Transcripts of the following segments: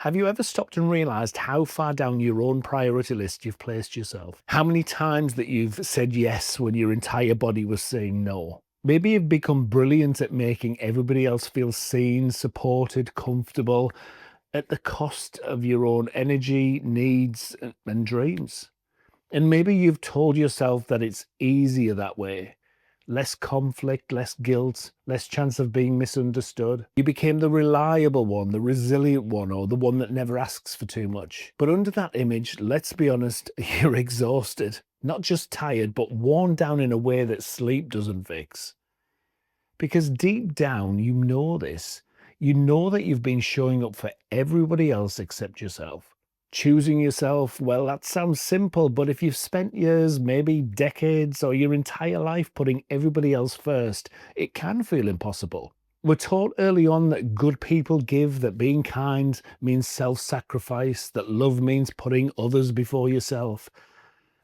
Have you ever stopped and realized how far down your own priority list you've placed yourself? How many times that you've said yes when your entire body was saying no? Maybe you've become brilliant at making everybody else feel seen, supported, comfortable at the cost of your own energy, needs, and dreams. And maybe you've told yourself that it's easier that way. Less conflict, less guilt, less chance of being misunderstood. You became the reliable one, the resilient one, or the one that never asks for too much. But under that image, let's be honest, you're exhausted. Not just tired, but worn down in a way that sleep doesn't fix. Because deep down, you know this. You know that you've been showing up for everybody else except yourself. Choosing yourself, well, that sounds simple, but if you've spent years, maybe decades, or your entire life putting everybody else first, it can feel impossible. We're taught early on that good people give, that being kind means self-sacrifice, that love means putting others before yourself.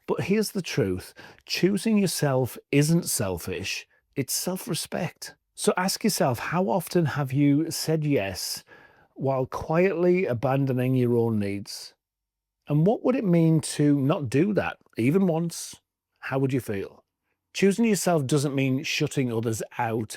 But here's the truth. Choosing yourself isn't selfish, it's self-respect. So ask yourself, how often have you said yes while quietly abandoning your own needs? And what would it mean to not do that, even once? How would you feel? Choosing yourself doesn't mean shutting others out.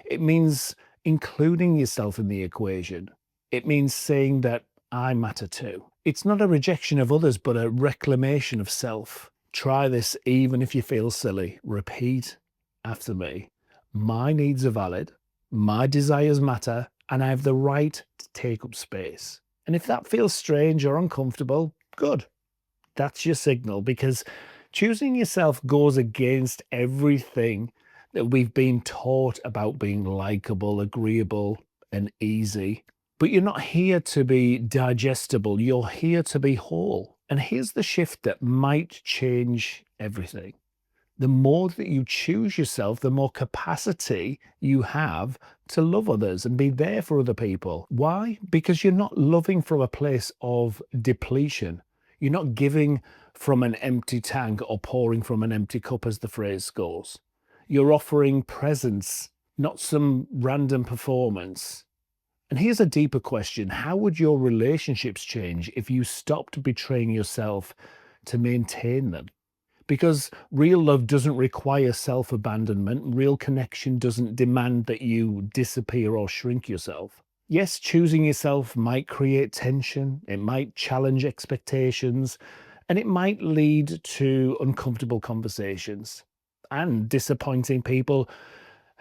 It means including yourself in the equation. It means saying that I matter too. It's not a rejection of others, but a reclamation of self. Try this even if you feel silly. Repeat after me. My needs are valid, my desires matter, and I have the right to take up space. And if that feels strange or uncomfortable, good. That's your signal, because choosing yourself goes against everything that we've been taught about being likable, agreeable, and easy. But you're not here to be digestible, you're here to be whole. And here's the shift that might change everything. The more that you choose yourself, the more capacity you have to love others and be there for other people. Why? Because you're not loving from a place of depletion. You're not giving from an empty tank or pouring from an empty cup, as the phrase goes. You're offering presence, not some random performance. And here's a deeper question. How would your relationships change if you stopped betraying yourself to maintain them? Because real love doesn't require self-abandonment. Real connection doesn't demand that you disappear or shrink yourself. Yes, choosing yourself might create tension, it might challenge expectations, and it might lead to uncomfortable conversations and disappointing people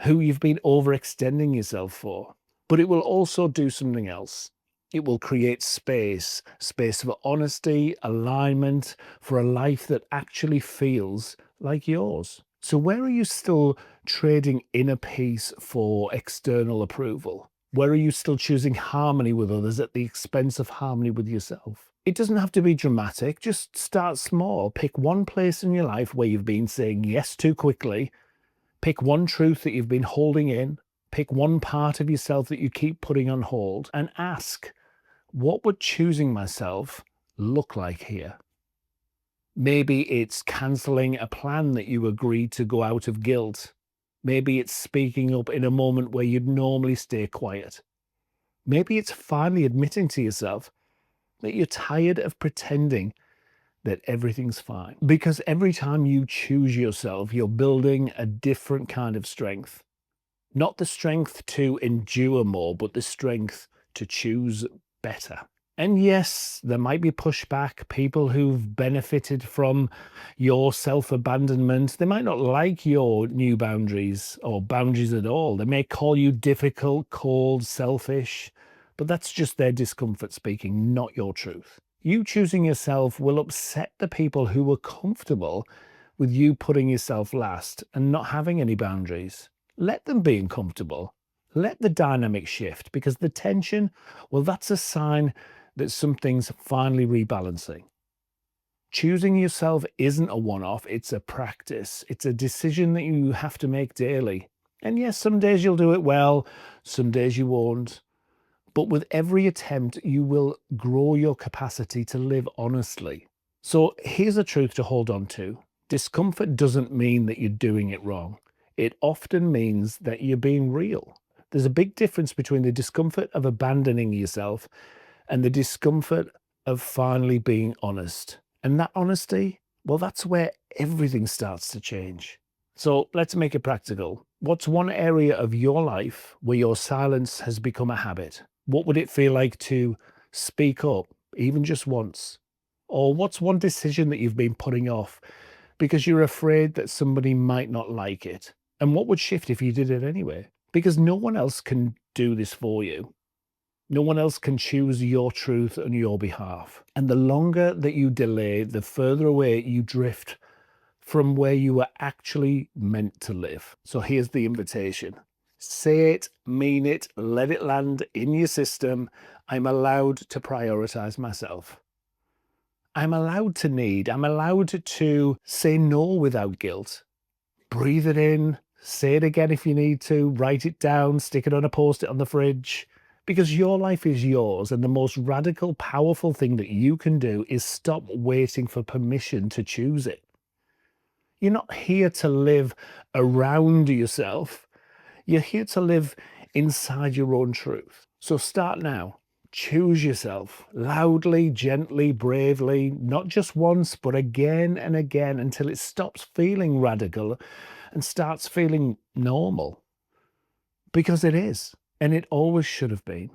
who you've been overextending yourself for. But it will also do something else. It will create space for honesty, alignment, for a life that actually feels like yours. So where are you still trading inner peace for external approval? Where are you still choosing harmony with others at the expense of harmony with yourself? It doesn't have to be dramatic. Just start small. Pick one place in your life where you've been saying yes too quickly. Pick one truth that you've been holding in. Pick one part of yourself that you keep putting on hold, and ask, what would choosing myself look like here? Maybe it's cancelling a plan that you agreed to go out of guilt. Maybe it's speaking up in a moment where you'd normally stay quiet. Maybe it's finally admitting to yourself that you're tired of pretending that everything's fine. Because every time you choose yourself, you're building a different kind of strength. Not the strength to endure more, but the strength to choose better. And yes, there might be pushback, people who've benefited from your self-abandonment. They might not like your new boundaries or boundaries at all. They may call you difficult, cold, selfish, but that's just their discomfort speaking, not your truth. You choosing yourself will upset the people who were comfortable with you putting yourself last and not having any boundaries. Let them be uncomfortable. Let the dynamic shift, because the tension, well, that's a sign that something's finally rebalancing. Choosing yourself isn't a one-off, it's a practice. It's a decision that you have to make daily. And yes, some days you'll do it well, some days you won't. But with every attempt, you will grow your capacity to live honestly. So here's a truth to hold on to. Discomfort doesn't mean that you're doing it wrong. It often means that you're being real. There's a big difference between the discomfort of abandoning yourself and the discomfort of finally being honest. And that honesty, well, that's where everything starts to change. So let's make it practical. What's one area of your life where your silence has become a habit? What would it feel like to speak up, even just once? Or what's one decision that you've been putting off because you're afraid that somebody might not like it? And what would shift if you did it anyway? Because no one else can do this for you. No one else can choose your truth on your behalf. And the longer that you delay, the further away you drift from where you were actually meant to live. So here's the invitation. Say it, mean it, let it land in your system. I'm allowed to prioritize myself. I'm allowed to need, I'm allowed to say no without guilt. Breathe it in, say it again if you need to, write it down, stick it on a post-it on the fridge. Because your life is yours, and the most radical, powerful thing that you can do is stop waiting for permission to choose it. You're not here to live around yourself. You're here to live inside your own truth. So start now. Choose yourself loudly, gently, bravely, not just once, but again and again until it stops feeling radical and starts feeling normal. Because it is, and it always should have been.